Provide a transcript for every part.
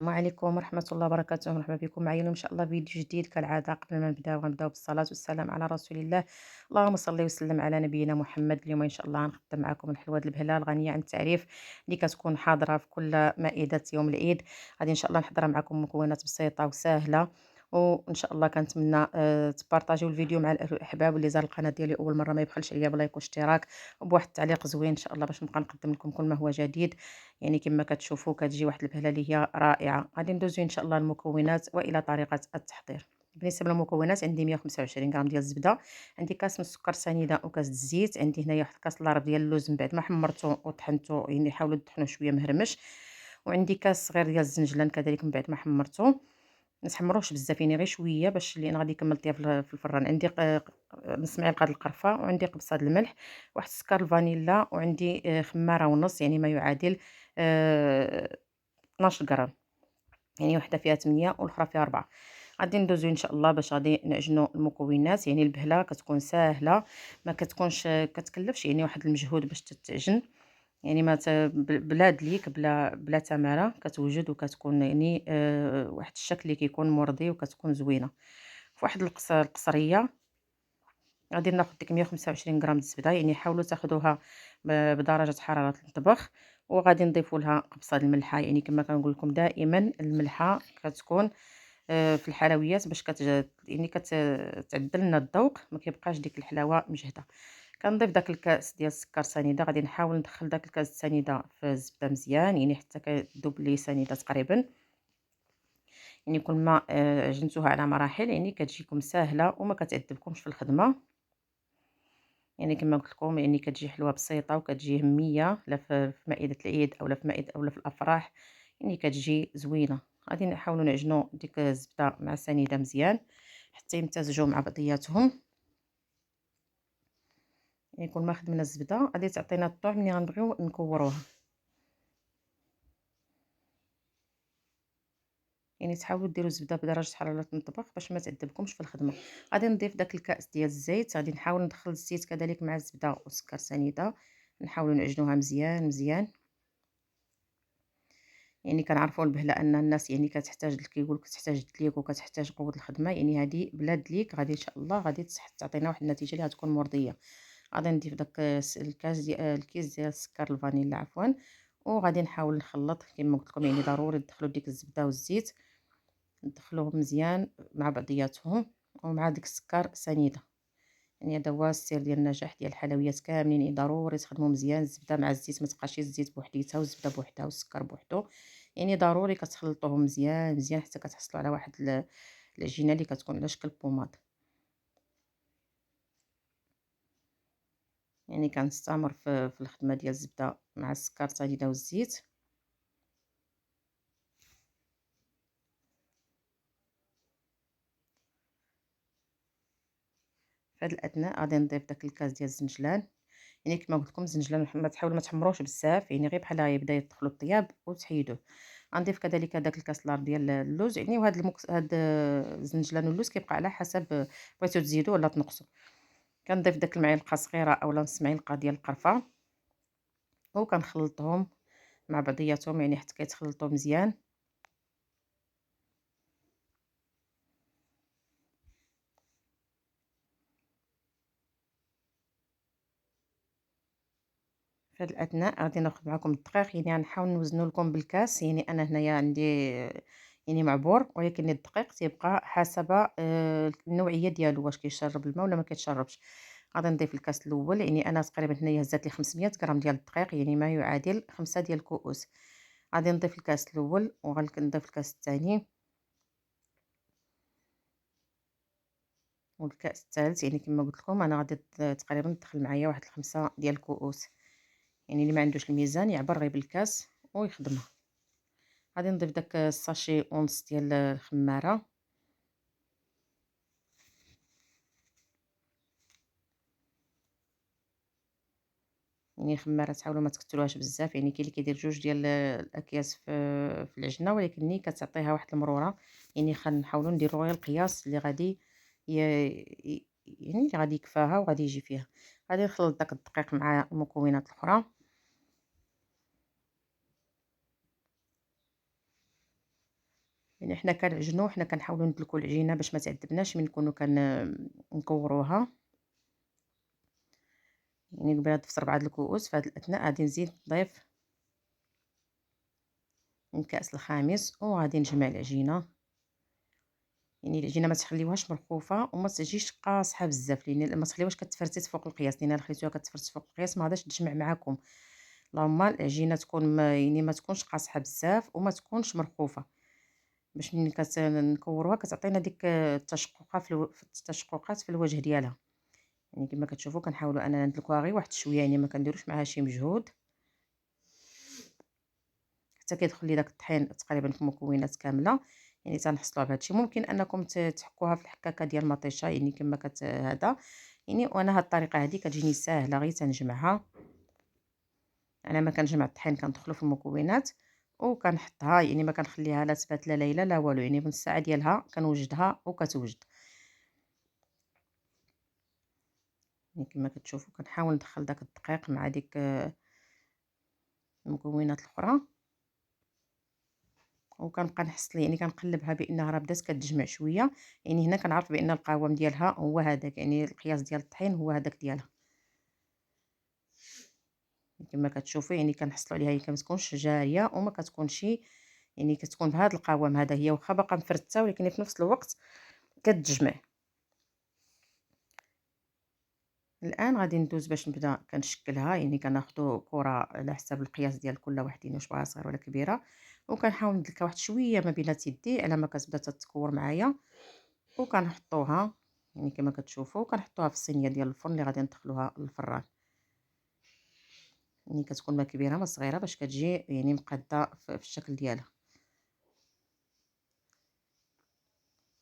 السلام عليكم ورحمة الله وبركاته، مرحبا بكم معايا اليوم إن شاء الله فيديو جديد كالعادة. قبل ما نبداو غنبداو بالصلاة والسلام على رسول الله. اللهم صل وسلم على نبينا محمد. اليوم إن شاء الله غنقدم معكم الحلوى البهلة الغنية عن التعريف اللي كتكون حاضرة في كل مائدة يوم العيد. غادي إن شاء الله نحضرها معكم مكونات بسيطة وسهلة، وإن شاء الله كنتمنى تبارطاجيو الفيديو مع الأحباب، واللي زار القناة ديالي أول مرة ما يبخلش عليا بلايك واشتراك وبواحد التعليق زوين إن شاء الله باش نبقى نقدم لكم كل ما هو جديد. يعني كما كتشوفوا كتجي واحد البهله اللي هي رائعه. غادي ندوزو ان شاء الله المكونات والى طريقه التحضير. بالنسبه للمكونات عندي 125 غرام ديال الزبده، عندي كاس من السكر سنيده وكاس د الزيت، عندي هنايا واحد كاس لارب ديال اللوز من بعد ما حمرته وطحنته، يعني حاولوا تطحنوه شويه مهرمش، وعندي كاس صغير ديال الزنجلان كذلك من بعد ما حمرته. ما تحمروش بزاف، يعني غير شويه باش لان غادي يكمل طياب في الفران. عندي نص معلقه د القرفه، وعندي قبصه د الملح، واحد السكر الفانيلا، وعندي خماره ونص يعني ما يعادل 12 غرام، يعني وحده فيها 8 والاخرى فيها 4. غادي ندوزو ان شاء الله باش غادي نعجنوا المكونات. يعني البهله كتكون ساهله، ما كتكونش كتكلفش يعني واحد المجهود باش تتعجن. يعني ما بلا دليك بلا تماره كتوجد، وكتكون يعني واحد الشكل اللي كيكون مرضي وكتكون زوينه. في واحد القصريه غادي ناخذ ديك 125 غرام د الزبده، يعني حاولوا تاخذوها بدرجه حراره المطبخ، وغادي نضيفوا لها قبصه الملحه. يعني كما كنقول لكم دائما الملحه كتكون في الحلويات باش يعني كتعدل لنا الذوق، ما كيبقاش ديك الحلاوه مجهده. كنضيف داك الكاس ديال السكر سنيده، غادي نحاول ندخل داك الكاس السنيده في الزبده مزيان، يعني حتى كتذوب لي سنيده تقريبا. يعني كل ما عجنتوها على مراحل يعني كتجيكم ساهله وما كتعذبكمش في الخدمه. يعني كما قلت لكم يعني كتجي حلوة بسيطة وكتجي همية، لا في مائدة العيد أو لا في مائدة أو لا في الأفراح، يعني كتجي زوينة. غادي نحاولوا نعجنوا ديك الزبدة مع السنيدة مزيان حتى يمتزجوا مع بعضياتهم. يعني كل ما خدمنا الزبدة غادي تعطينا الطعم اللي غنبغيو نكوروها. يعني تحاولوا ديروا الزبده بدرجه حراره المطبخ باش ما تعذبكمش في الخدمه. غادي نضيف داك الكاس ديال الزيت، غادي نحاول ندخل الزيت كذلك مع الزبده والسكر سنيده، نحاولوا نعجنوها مزيان مزيان. يعني كنعرفوا البهله ان الناس يعني كتحتاج كيقول لك كتحتاج دليك وكتحتاج قوه الخدمه، يعني هذه بلا دليك غادي ان شاء الله غادي تعطينا واحد النتيجه اللي غتكون مرضيه. غادي نضيف داك الكاس ديال الكيس ديال السكر الفانيلا عفوا، وغادي نحاول نخلط كما قلت لكم. يعني ضروري تدخلوا ديك الزبده والزيت، ندخلوهم مزيان مع بعضياتهم ومع ديك السكر سنيده. يعني هذا هو السر ديال النجاح ديال الحلويات كاملين، يعني ضروري تخدموا مزيان الزبده مع الزيت، ما تبقاش الزيت بوحديتها والزبده بوحدها والسكر بوحدو. يعني ضروري كتخلطوهم مزيان مزيان حتى كتحصلوا على واحد العجينه اللي كتكون على شكل بوماط. يعني كنستمر في الخدمه ديال الزبده مع السكر السنيده والزيت. في هذا الاثناء غادي نضيف داك الكاس ديال الزنجلان. يعني كما قلت لكم الزنجلان ما تحاولوا ما تحمروش بزاف، يعني غير بحال يبدا يدخلوا الطياب وتحيدوه. غنضيف كذلك داك الكاس لار ديال اللوز، يعني وهاد هاد الزنجلان واللوز كيبقى على حسب بغيتو تزيدوا ولا تنقصوا. كنضيف داك المعلقه صغيره اولا نص معلقه ديال القرفه، وكنخلطهم مع بعضياتهم يعني حتى كيتخلطوا مزيان. في هاد الاثناء غادي ناخذ معكم الدقيق، يعني غنحاول نوزنو لكم بالكاس. يعني انا هنايا عندي يعني معبور، ولكن الدقيق تيبقى حسب النوعيه ديالو، واش كيشرب الماء ولا ما كيتشربش. غادي نضيف الكاس الاول، يعني انا تقريبا هنايا هزات لي 500 غرام ديال الدقيق، يعني ما يعادل 5 ديال الكؤوس. غادي نضيف الكاس الاول وغنضيف الكاس الثاني والكاس الثالث. يعني كما قلت لكم انا غادي تقريبا تدخل معايا واحد 5 ديال الكؤوس. يعني اللي ما عندوش الميزان يعبر غير بالكاس ويخدمها. غادي نضيف داك الساشي ونص ديال الخماره. يعني خماره تحاولوا ما تكثروهاش بزاف، يعني كاين اللي كيدير جوج ديال الاكياس في العجنه، ولكن ملي كتعطيها واحد المروره. يعني نحاولوا نديروا غير القياس اللي غادي يعني اللي غادي يكفاها وغادي يجي فيها. غادي نخلط داك الدقيق مع المكونات الاخرى. يعني حنا كنعجنو، حنا كنحاولوا ندلكوا العجينه باش ما تعذبناش من نكونوا نكوروها. يعني قبيله ضفت 4 د الكؤوس، في هذا الاثناء غادي نزيد نضيف من الكأس الخامس وغادي نجمع العجينه. يعني العجينه ما تخليوهاش مرخوفه وما تجيش قاصحه بزاف، لان ما تخليوهاش كتفرتيت فوق القياس، لان الا خليتوها كتفرتيت فوق القياس ما غاداش تجمع معاكم. اللهم العجينه تكون يعني ما تكونش قاصحه بزاف وما تكونش مرخوفه، باش ملي كنكوروها كتعطينا ديك التشققه في التشققات في الوجه ديالها. يعني كما كتشوفوا كنحاولوا اننا ندلكوها غير واحد شويه، يعني ما كنديروش معاها شي مجهود حتى كيدخل لي داك الطحين تقريبا في المكونات كامله. يعني تنحصلوا على هادشي. ممكن انكم تحكوها في الحكاكه ديال المطيشه، يعني كما هذا. يعني وانا هاد الطريقه هذه كتجيني ساهله، غير تنجمعها. انا ما كنجمع الطحين كندخلو في المكونات وكنحطها، يعني ما كنخليها لا تبات لا ليله لا والو، يعني بنص ساعه ديالها كنوجدها وكتوجد. يعني كما كتشوفوا كنحاول ندخل داك الدقيق مع ديك المكونات الاخرى، وكنبقى نحصل يعني كنقلبها بانها راه بدات كتجمع شويه. يعني هنا كنعرف بان القوام ديالها هو هذاك، يعني القياس ديال الطحين هو هذاك ديالها. كما كتشوفوا يعني كنحصلوا عليها، هي ما كتكونش جاريه وما كتكونش، يعني كتكون بهذا القوام هذا، هي واخا باقا مفرته ولكن في نفس الوقت كتجمع. الان غادي ندوز باش نبدا كنشكلها. يعني كناخذوا كره على حساب القياس ديال كل وحدين، واش بغاها صغيره ولا كبيره، وكنحاول ندلكها واحد شويه ما بين يدي على ما كتبدا تتكور معايا، وكنحطوها يعني كما كتشوفوا كنحطوها في الصينيه ديال الفرن اللي غادي ندخلوها للفران. يعني كتكون ما كبيره ما صغيره باش كتجي يعني مقاده في الشكل ديالها.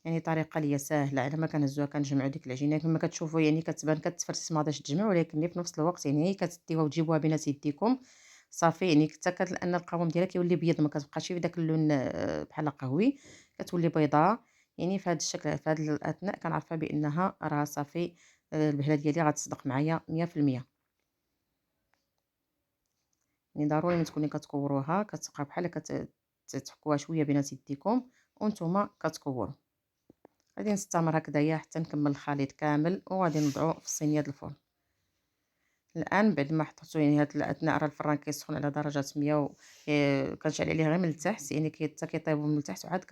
يعني طريقه ليا ساهله على ما كنهزوها كنجمعوا ديك العجينه كما كتشوفوا، يعني كتبان كتفرس ما غاداش تجمع، ولكن في نفس الوقت يعني كتديوها وتجيبوها بين يديكم صافي. يعني حتى لان القوام ديالها كيولي بيض، ما كتبقاش بداك اللون بحال قهوي، كتولي بيضاء. يعني في هذا الشكل في هذا الاثناء كنعرفها بانها راه صافي. البهله ديالي غتصدق معايا 100%. يعني ضروري ملي تكوني كتكوروها كتبقى بحال تحكوها شويه بين يديكم وانتم كتكوروا. غادي نستمر هكذايا حتى نكمل الخليط كامل وغادي نوضعو في الصينيه ديال الفرن. الان بعد ما حطيتو يعني هاد الاثناء راه الفران كيسخن على درجه 100 كنشعل عليه غير من التحت، يعني حتى كيطيبوا من التحت، وعاد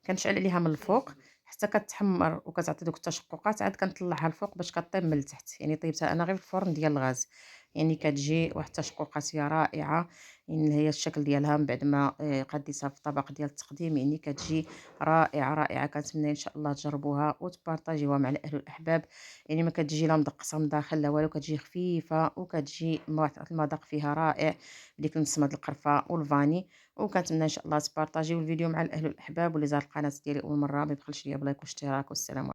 كنشعل عليها من الفوق حتى كتحمر وكتعطي دوك التشققات، عاد كنطلعها الفوق باش كطيب من التحت. يعني طيبتها انا غير في الفرن ديال الغاز، يعني كتجي واحد التشققات هي رائعه. يعني هي الشكل ديالها من بعد ما قديتها في الطبق ديال التقديم، يعني كتجي رائعه رائعه. كنتمنى ان شاء الله تجربوها وتبارطاجيوها مع الاهل والاحباب. يعني ما كتجي لا مدقصه من داخل لا والو، كتجي خفيفه وكتجي المذاق فيها رائع بديك النسمه د القرفه والفاني. وكنتمنى ان شاء الله تبارطاجيو الفيديو مع الاهل والاحباب، واللي زار القناه ديالي اول مره ما يبخلش ليا بلايك واشتراك. والسلام